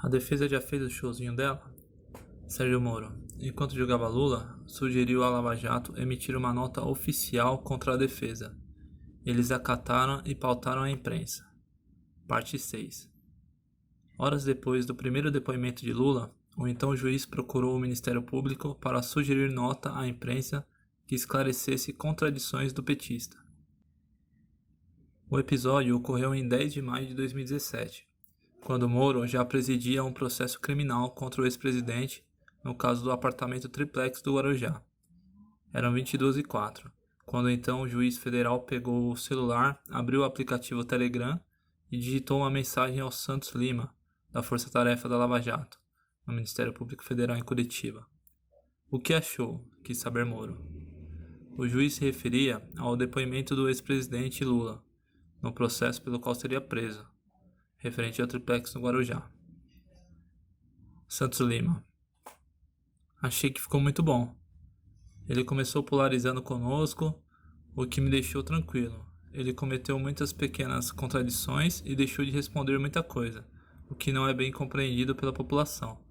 A defesa já fez o showzinho dela? Sérgio Moro, enquanto julgava Lula, sugeriu à Lava Jato emitir uma nota oficial contra a defesa. Eles acataram e pautaram a imprensa. Parte 6. Horas depois do primeiro depoimento de Lula, o então juiz procurou o Ministério Público para sugerir nota à imprensa que esclarecesse contradições do petista. O episódio ocorreu em 10 de maio de 2017, quando Moro já presidia um processo criminal contra o ex-presidente no caso do apartamento triplex do Guarujá. Eram 22h04, quando então o juiz federal pegou o celular, abriu o aplicativo Telegram e digitou uma mensagem ao Santos Lima, da Força Tarefa da Lava Jato, no Ministério Público Federal em Curitiba. O que achou? Quis saber Moro. O juiz se referia ao depoimento do ex-presidente Lula, no processo pelo qual seria preso, referente ao triplex no Guarujá. Santos Lima. Achei que ficou muito bom. Ele começou polarizando conosco, o que me deixou tranquilo. Ele cometeu muitas pequenas contradições e deixou de responder muita coisa, o que não é bem compreendido pela população.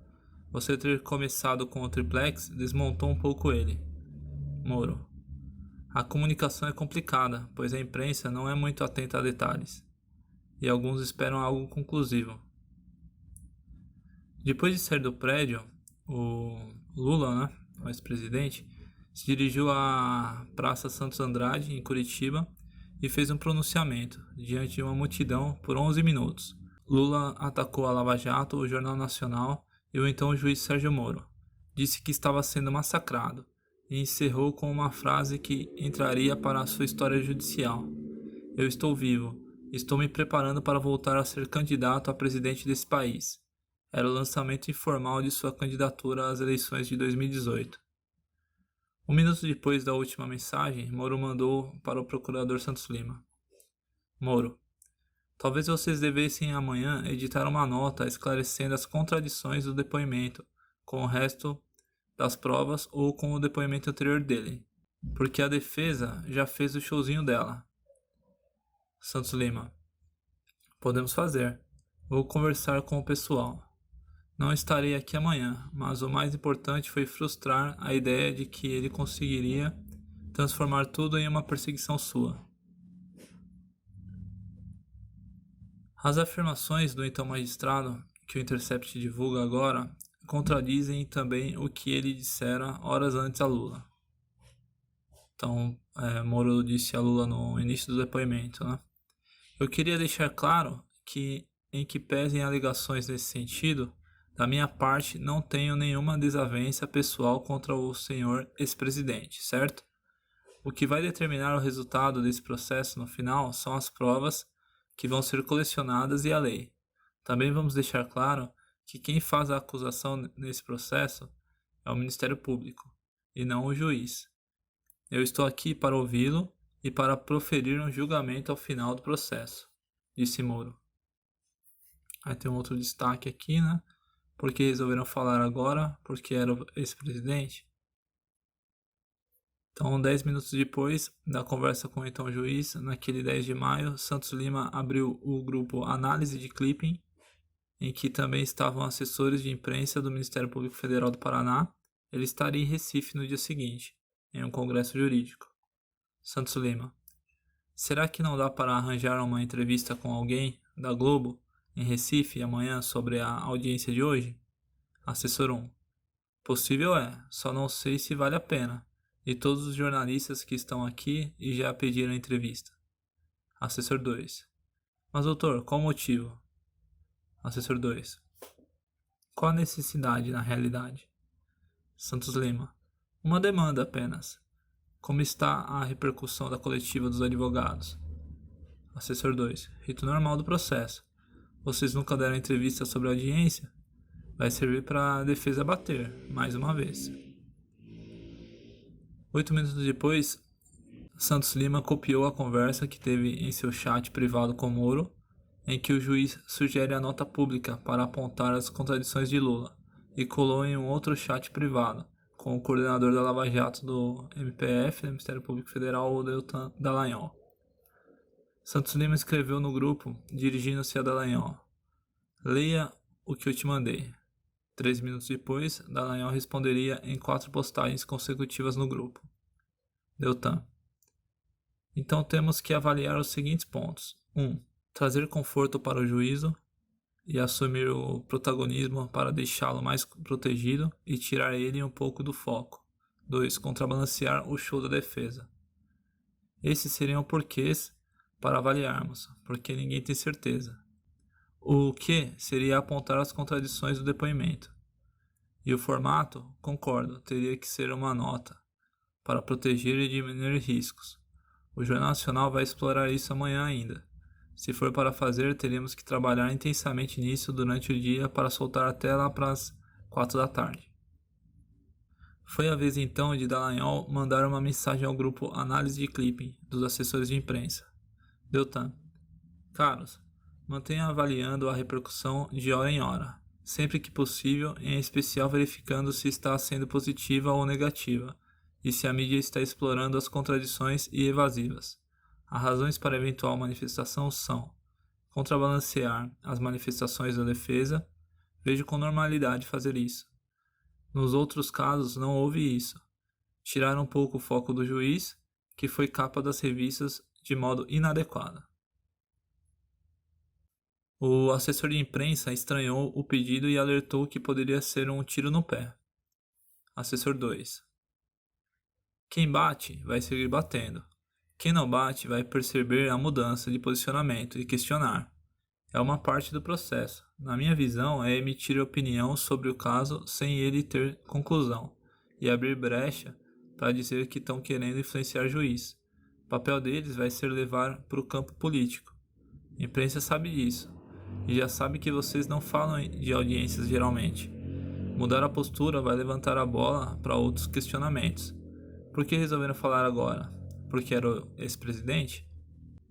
Você ter começado com o triplex desmontou um pouco ele. Moro. A comunicação é complicada, pois a imprensa não é muito atenta a detalhes, e alguns esperam algo conclusivo. Depois de sair do prédio, o Lula, o ex-presidente, se dirigiu à Praça Santos Andrade, em Curitiba, e fez um pronunciamento diante de uma multidão por 11 minutos. Lula atacou a Lava Jato, o Jornal Nacional e o então juiz Sérgio Moro. Disse que estava sendo massacrado e encerrou com uma frase que entraria para a sua história judicial. Eu estou vivo, estou me preparando para voltar a ser candidato a presidente desse país. Era o lançamento informal de sua candidatura às eleições de 2018. Um minuto depois da última mensagem, Moro mandou para o procurador Santos Lima. Moro, talvez vocês devessem amanhã editar uma nota esclarecendo as contradições do depoimento com o resto das provas ou com o depoimento anterior dele, porque a defesa já fez o showzinho dela. Santos Lima. Podemos fazer. Vou conversar com o pessoal. Não estarei aqui amanhã, mas o mais importante foi frustrar a ideia de que ele conseguiria transformar tudo em uma perseguição sua. As afirmações do então magistrado, que o Intercept divulga agora, contradizem também o que ele dissera horas antes a Lula. Então, Moro disse a Lula no início do depoimento, Eu queria deixar claro que, em que pesem alegações nesse sentido, da minha parte não tenho nenhuma desavença pessoal contra o senhor ex-presidente, certo? O que vai determinar o resultado desse processo no final são as provas que vão ser colecionadas e a lei. Também vamos deixar claro que quem faz a acusação nesse processo é o Ministério Público, e não o juiz. Eu estou aqui para ouvi-lo e para proferir um julgamento ao final do processo, disse Moro. Aí tem um outro destaque aqui, Porque resolveram falar agora, porque era o ex-presidente. Então, 10 minutos depois da conversa com o então juiz, naquele 10 de maio, Santos Lima abriu o grupo Análise de Clipping, em que também estavam assessores de imprensa do Ministério Público Federal do Paraná. Ele estaria em Recife no dia seguinte, em um congresso jurídico. Santos Lima. Será que não dá para arranjar uma entrevista com alguém da Globo em Recife amanhã sobre a audiência de hoje? Assessor 1. Possível é, só não sei se vale a pena. E todos os jornalistas que estão aqui e já pediram entrevista. Assessor 2. Mas doutor, qual o motivo? Assessor 2. Qual a necessidade na realidade? Santos Lima. Uma demanda apenas. Como está a repercussão da coletiva dos advogados? Assessor 2. Rito normal do processo. Vocês nunca deram entrevista sobre a audiência? Vai servir para a defesa bater, mais uma vez. 8 minutos depois, Santos Lima copiou a conversa que teve em seu chat privado com Moro, em que o juiz sugere a nota pública para apontar as contradições de Lula, e colou em um outro chat privado, com o coordenador da Lava Jato do MPF, Ministério Público Federal, o Deltan Dallagnol. Santos Lima escreveu no grupo, dirigindo-se a Dallagnol: leia o que eu te mandei. 3 minutos depois, Dallagnol responderia em 4 postagens consecutivas no grupo. Deltan. Então temos que avaliar os seguintes pontos. 1. Trazer conforto para o juízo e assumir o protagonismo para deixá-lo mais protegido e tirar ele um pouco do foco. 2. Contrabalancear o show da defesa. Esses seriam porquês para avaliarmos, porque ninguém tem certeza. O que seria apontar as contradições do depoimento. E o formato, concordo, teria que ser uma nota, para proteger e diminuir riscos. O Jornal Nacional vai explorar isso amanhã ainda. Se for para fazer, teremos que trabalhar intensamente nisso durante o dia para soltar até lá para as 4 da tarde. Foi a vez então de Dallagnol mandar uma mensagem ao grupo Análise de Clipping dos assessores de imprensa. Deltan. Caros, mantenha avaliando a repercussão de hora em hora, sempre que possível, em especial verificando se está sendo positiva ou negativa, e se a mídia está explorando as contradições e evasivas. As razões para eventual manifestação são contrabalancear as manifestações da defesa. Vejo com normalidade fazer isso. Nos outros casos não houve isso. Tirar um pouco o foco do juiz, que foi capa das revistas de modo inadequado. O assessor de imprensa estranhou o pedido e alertou que poderia ser um tiro no pé. Assessor 2. Quem bate vai seguir batendo. Quem não bate vai perceber a mudança de posicionamento e questionar. É uma parte do processo. Na minha visão, é emitir opinião sobre o caso sem ele ter conclusão e abrir brecha para dizer que estão querendo influenciar juiz. O papel deles vai ser levar para o campo político. A imprensa sabe disso e já sabe que vocês não falam de audiências geralmente. Mudar a postura vai levantar a bola para outros questionamentos. Por que resolveram falar agora? Porque era o ex-presidente?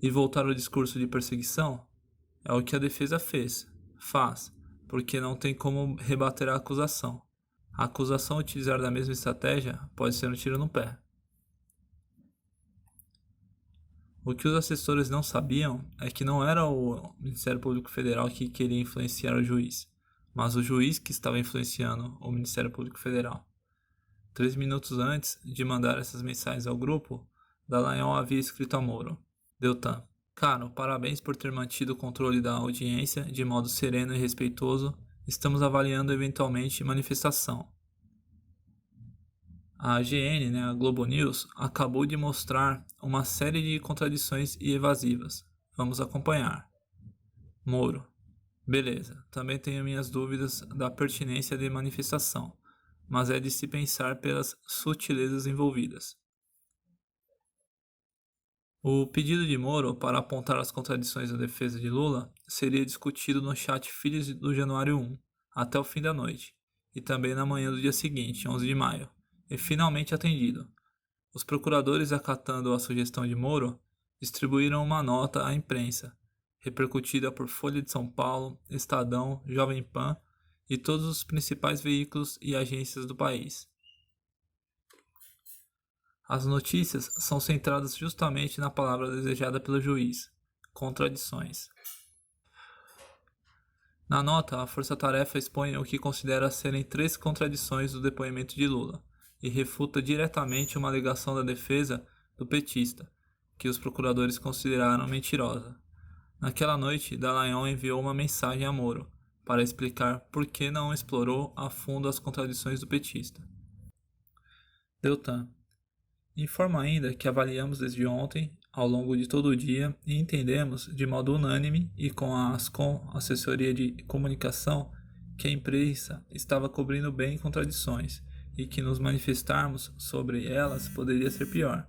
E voltar ao discurso de perseguição? É o que a defesa faz, porque não tem como rebater a acusação. A acusação utilizar da mesma estratégia pode ser um tiro no pé. O que os assessores não sabiam é que não era o Ministério Público Federal que queria influenciar o juiz, mas o juiz que estava influenciando o Ministério Público Federal. 3 minutos antes de mandar essas mensagens ao grupo, Dallagnol havia escrito a Moro. Deltan. Caro, parabéns por ter mantido o controle da audiência de modo sereno e respeitoso. Estamos avaliando eventualmente manifestação. A AGN, a Globo News, acabou de mostrar uma série de contradições e evasivas. Vamos acompanhar. Moro. Beleza, também tenho minhas dúvidas da pertinência de manifestação, mas é de se pensar pelas sutilezas envolvidas. O pedido de Moro para apontar as contradições da defesa de Lula seria discutido no chat Filhos do Januário 1, até o fim da noite, e também na manhã do dia seguinte, 11 de maio, e finalmente atendido. Os procuradores, acatando a sugestão de Moro, distribuíram uma nota à imprensa, repercutida por Folha de São Paulo, Estadão, Jovem Pan e todos os principais veículos e agências do país. As notícias são centradas justamente na palavra desejada pelo juiz: contradições. Na nota, a Força-Tarefa expõe o que considera serem 3 contradições do depoimento de Lula e refuta diretamente uma alegação da defesa do petista, que os procuradores consideraram mentirosa. Naquela noite, Dallagnol enviou uma mensagem a Moro para explicar por que não explorou a fundo as contradições do petista. Deltan. Informa ainda que avaliamos desde ontem, ao longo de todo o dia, e entendemos, de modo unânime e com a Ascom, Assessoria de Comunicação, que a imprensa estava cobrindo bem contradições e que nos manifestarmos sobre elas poderia ser pior.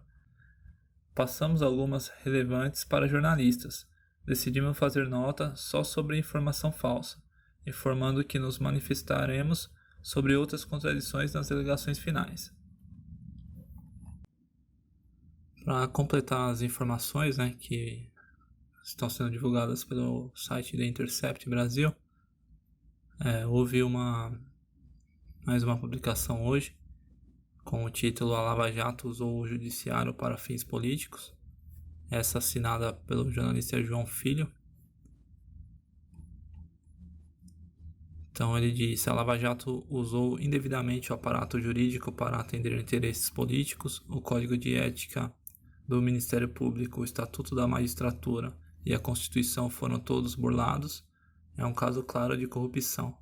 Passamos algumas relevantes para jornalistas. Decidimos fazer nota só sobre informação falsa, informando que nos manifestaremos sobre outras contradições nas alegações finais. Para completar as informações, que estão sendo divulgadas pelo site The Intercept Brasil, houve mais uma publicação hoje com o título "A Lava Jato usou o judiciário para fins políticos", essa assinada pelo jornalista João Filho. Então ele diz: a Lava Jato usou indevidamente o aparato jurídico para atender interesses políticos, o Código de Ética do Ministério Público, o Estatuto da Magistratura e a Constituição foram todos burlados. É um caso claro de corrupção.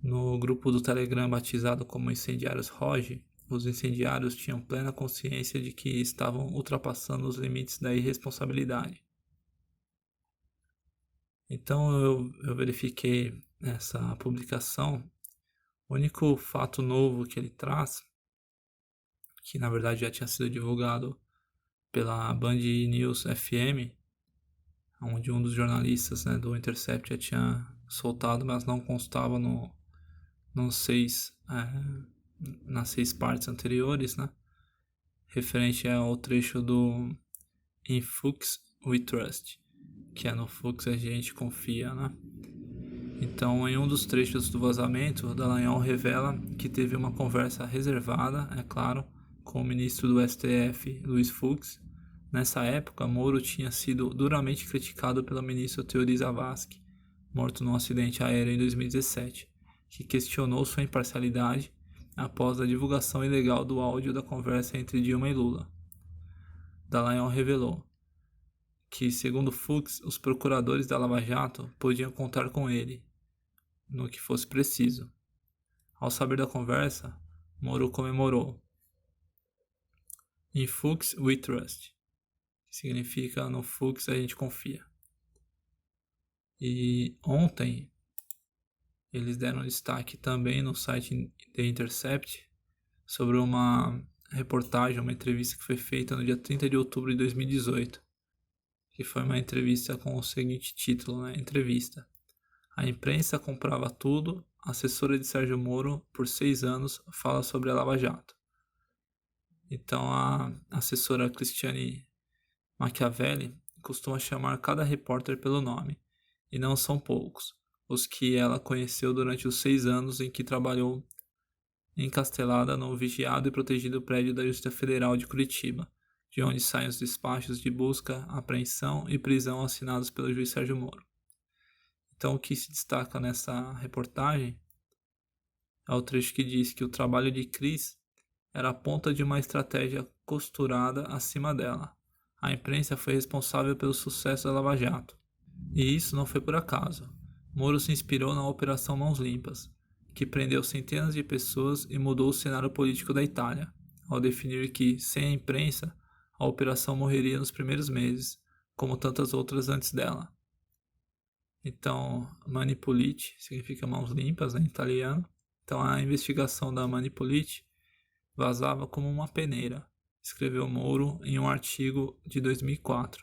No grupo do Telegram batizado como Incendiários Roge, os incendiários tinham plena consciência de que estavam ultrapassando os limites da irresponsabilidade. Então eu verifiquei essa publicação. O único fato novo que ele traz, que na verdade já tinha sido divulgado pela Band News FM, onde um dos jornalistas, né, do Intercept já tinha soltado, mas não constava nas 6 partes anteriores, né, referente ao trecho do In Fuchs We Trust, que é no Fux a gente confia, né? Então, em um dos trechos do vazamento, Dallagnol revela que teve uma conversa reservada, é claro, com o ministro do STF, Luiz Fux. Nessa época, Moro tinha sido duramente criticado pelo ministro Teori Zavascki, morto num acidente aéreo em 2017, que questionou sua imparcialidade após a divulgação ilegal do áudio da conversa entre Dilma e Lula. Dallagnol revelou que, segundo Fux, os procuradores da Lava Jato podiam contar com ele, no que fosse preciso. Ao saber da conversa, Moro comemorou. In Fux we trust, que significa no Fux a gente confia. E ontem eles deram destaque também no site The Intercept sobre uma reportagem, uma entrevista que foi feita no dia 30 de outubro de 2018, que foi uma entrevista com o seguinte título, né? Entrevista: a imprensa comprava tudo, a assessora de Sérgio Moro, por 6 anos, fala sobre a Lava Jato. Então a assessora Cristiane Machiavelli costuma chamar cada repórter pelo nome, e não são poucos os que ela conheceu durante os 6 anos em que trabalhou encastelada no vigiado e protegido prédio da Justiça Federal de Curitiba, de onde saem os despachos de busca, apreensão e prisão assinados pelo juiz Sérgio Moro. Então, o que se destaca nessa reportagem é o trecho que diz que o trabalho de Cris era a ponta de uma estratégia costurada acima dela. A imprensa foi responsável pelo sucesso da Lava Jato. E isso não foi por acaso. Moro se inspirou na Operação Mãos Limpas, que prendeu centenas de pessoas e mudou o cenário político da Itália, ao definir que, sem a imprensa, a operação morreria nos primeiros meses, como tantas outras antes dela. Então, Mani Pulite significa mãos limpas, né, em italiano. Então, a investigação da Mani Pulite vazava como uma peneira, escreveu Moro em um artigo de 2004,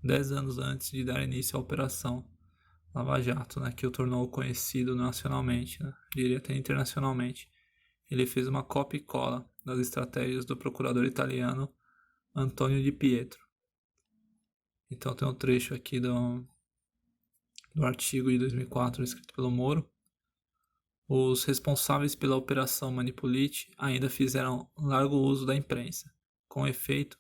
10 anos antes de dar início à Operação Lava Jato, né, que o tornou conhecido nacionalmente, né, diria até internacionalmente. Ele fez uma cópia e cola das estratégias do procurador italiano Antonio Di Pietro. Então tem um trecho aqui do artigo de 2004 escrito pelo Moro. Os responsáveis pela Operação Mani Pulite ainda fizeram largo uso da imprensa, com efeito,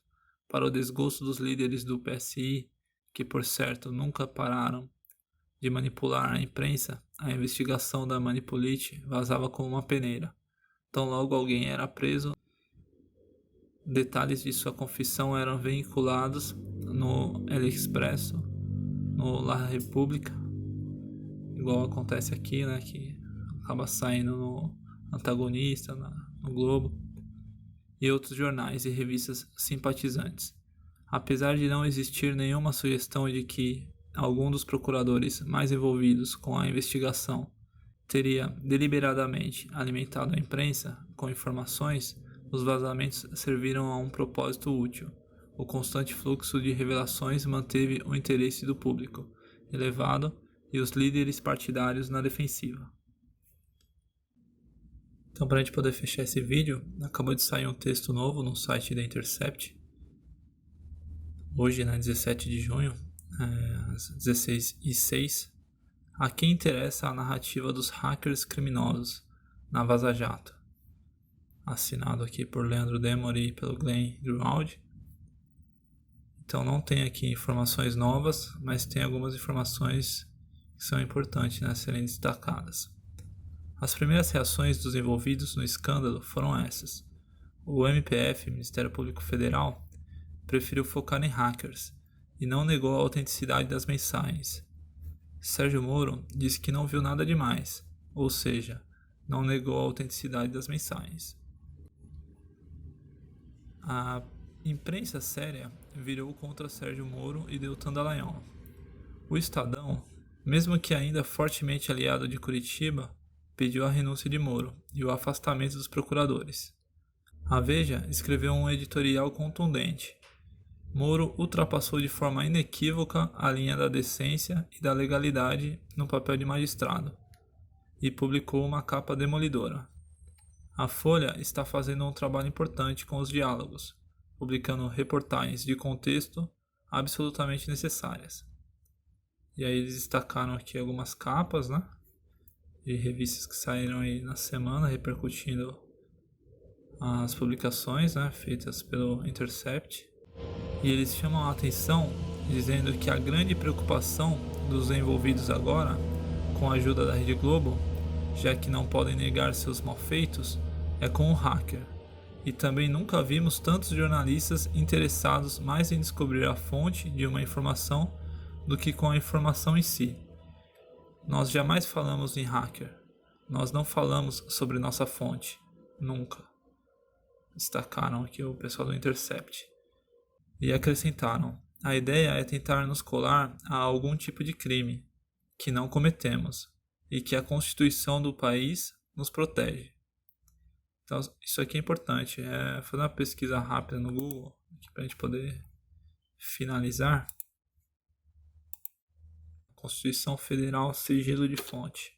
para o desgosto dos líderes do PSI, que por certo nunca pararam de manipular a imprensa. A investigação da Mani Pulite vazava como uma peneira. Tão logo alguém era preso, detalhes de sua confissão eram veiculados no El Expresso, no La Repubblica, igual acontece aqui, né, que acaba saindo no Antagonista, no Globo, e outros jornais e revistas simpatizantes. Apesar de não existir nenhuma sugestão de que algum dos procuradores mais envolvidos com a investigação teria deliberadamente alimentado a imprensa com informações, os vazamentos serviram a um propósito útil. O constante fluxo de revelações manteve o interesse do público elevado e os líderes partidários na defensiva. Então, para a gente poder fechar esse vídeo, acabou de sair um texto novo no site da Intercept. Hoje, 17 de junho, às 16h06. A quem interessa a narrativa dos hackers criminosos na Vaza Jato. Assinado aqui por Leandro Demori e pelo Glenn Greenwald. Então não tem aqui informações novas, mas tem algumas informações que são importantes, né, serem destacadas. As primeiras reações dos envolvidos no escândalo foram essas. O MPF, Ministério Público Federal, preferiu focar em hackers e não negou a autenticidade das mensagens. Sérgio Moro disse que não viu nada demais, ou seja, não negou a autenticidade das mensagens. A imprensa séria virou contra Sérgio Moro e Deltan Dallagnol. O Estadão, mesmo que ainda fortemente aliado de Curitiba, pediu a renúncia de Moro e o afastamento dos procuradores. A Veja escreveu um editorial contundente. Moro ultrapassou de forma inequívoca a linha da decência e da legalidade no papel de magistrado, e publicou uma capa demolidora. A Folha está fazendo um trabalho importante com os diálogos, publicando reportagens de contexto absolutamente necessárias. E aí eles destacaram aqui algumas capas, né, de revistas que saíram aí na semana, repercutindo as publicações, né, feitas pelo Intercept. E eles chamam a atenção dizendo que a grande preocupação dos envolvidos agora, com a ajuda da Rede Globo, já que não podem negar seus malfeitos, é com o hacker. E também nunca vimos tantos jornalistas interessados mais em descobrir a fonte de uma informação do que com a informação em si. Nós jamais falamos em hacker. Nós não falamos sobre nossa fonte. Nunca. Destacaram aqui o pessoal do Intercept. E acrescentaram: a ideia é tentar nos colar a algum tipo de crime que não cometemos e que a Constituição do país nos protege. Então, isso aqui é importante. É fazer uma pesquisa rápida no Google para a gente poder finalizar. Constituição Federal, sigilo de fonte.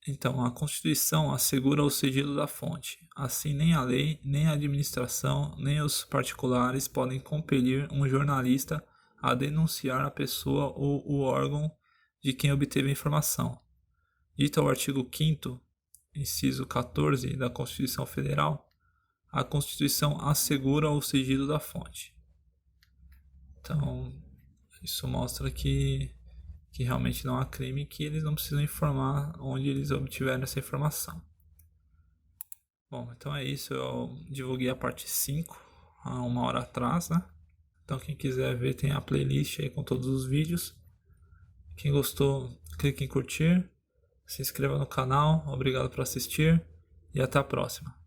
Então, a Constituição assegura o sigilo da fonte. Assim, nem a lei, nem a administração, nem os particulares podem compelir um jornalista a denunciar a pessoa ou o órgão de quem obteve a informação. Dito ao artigo 5º, inciso 14 da Constituição Federal, a Constituição assegura o sigilo da fonte. Então, isso mostra que realmente não há crime, que eles não precisam informar onde eles obtiveram essa informação. Bom, então é isso. Eu divulguei a parte 5 há 1 hora atrás, né? Então quem quiser ver, tem a playlist aí com todos os vídeos. Quem gostou, clique em curtir, se inscreva no canal. Obrigado por assistir e até a próxima.